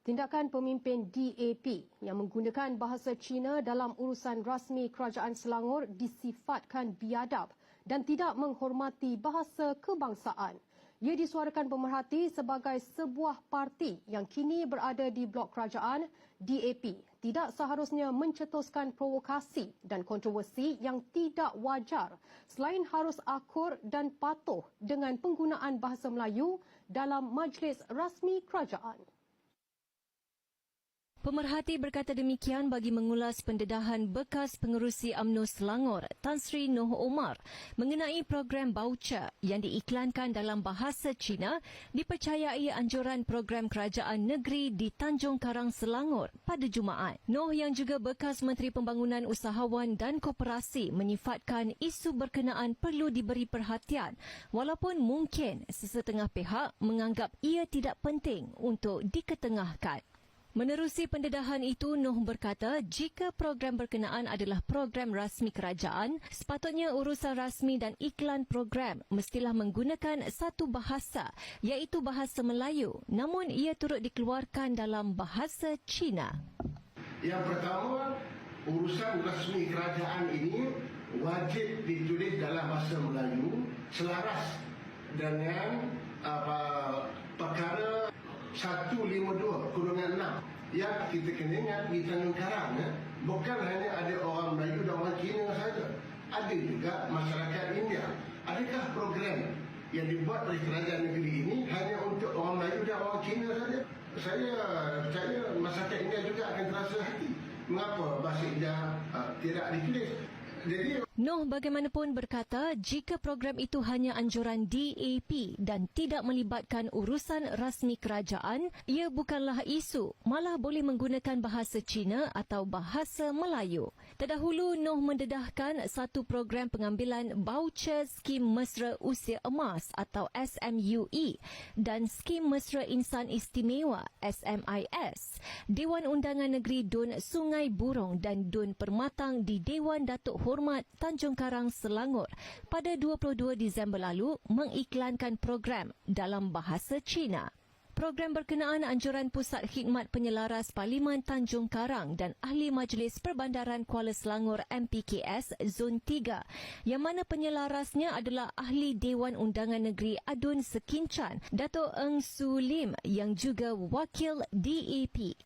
Tindakan pemimpin DAP yang menggunakan bahasa Cina dalam urusan rasmi Kerajaan Selangor disifatkan biadab dan tidak menghormati bahasa kebangsaan. Ia disuarakan pemerhati sebagai sebuah parti yang kini berada di blok kerajaan. DAP tidak seharusnya mencetuskan provokasi dan kontroversi yang tidak wajar selain harus akur dan patuh dengan penggunaan bahasa Melayu dalam majlis rasmi kerajaan. Pemerhati berkata demikian bagi mengulas pendedahan bekas pengerusi UMNO Selangor, Tan Sri Noh Omar, mengenai program baucer yang diiklankan dalam bahasa Cina dipercayai anjuran program kerajaan negeri di Tanjung Karang, Selangor pada Jumaat. Noh yang juga bekas Menteri Pembangunan Usahawan dan Koperasi menyifatkan isu berkenaan perlu diberi perhatian walaupun mungkin sesetengah pihak menganggap ia tidak penting untuk diketengahkan. Menerusi pendedahan itu, Noh berkata jika program berkenaan adalah program rasmi kerajaan, sepatutnya urusan rasmi dan iklan program mestilah menggunakan satu bahasa, iaitu bahasa Melayu, namun ia turut dikeluarkan dalam bahasa Cina. Yang pertama, urusan rasmi kerajaan ini wajib ditulis dalam bahasa Melayu selaras dengan perkara 152/6 yang kita kena ingat di Tanjung Karang, bukan hanya ada orang Melayu dan orang Cina saja, ada juga masyarakat India. Adakah program yang dibuat oleh kerajaan negeri ini hanya untuk orang Melayu dan orang Cina saja? Saya percaya masyarakat India juga akan terasa hati mengapa bahasa India tidak ditulis. Noh bagaimanapun berkata jika program itu hanya anjuran DAP dan tidak melibatkan urusan rasmi kerajaan, ia bukanlah isu, malah boleh menggunakan bahasa Cina atau bahasa Melayu. Terdahulu, Noh mendedahkan satu program pengambilan baucer Skim Mesra Usia Emas atau SMUE dan Skim Mesra Insan Istimewa SMIS, Dewan Undangan Negeri Dun Sungai Burong dan Dun Permatang di Dewan Datuk Hormat Tanjung Karang, Selangor pada 22 Disember lalu mengiklankan program dalam bahasa Cina. Program berkenaan anjuran Pusat Khidmat Penyelaras Parlimen Tanjung Karang dan Ahli Majlis Perbandaran Kuala Selangor MPKS Zon 3 yang mana penyelarasnya adalah Ahli Dewan Undangan Negeri Adun Sekincan, Dato' Eng Su Lim yang juga Wakil DAP.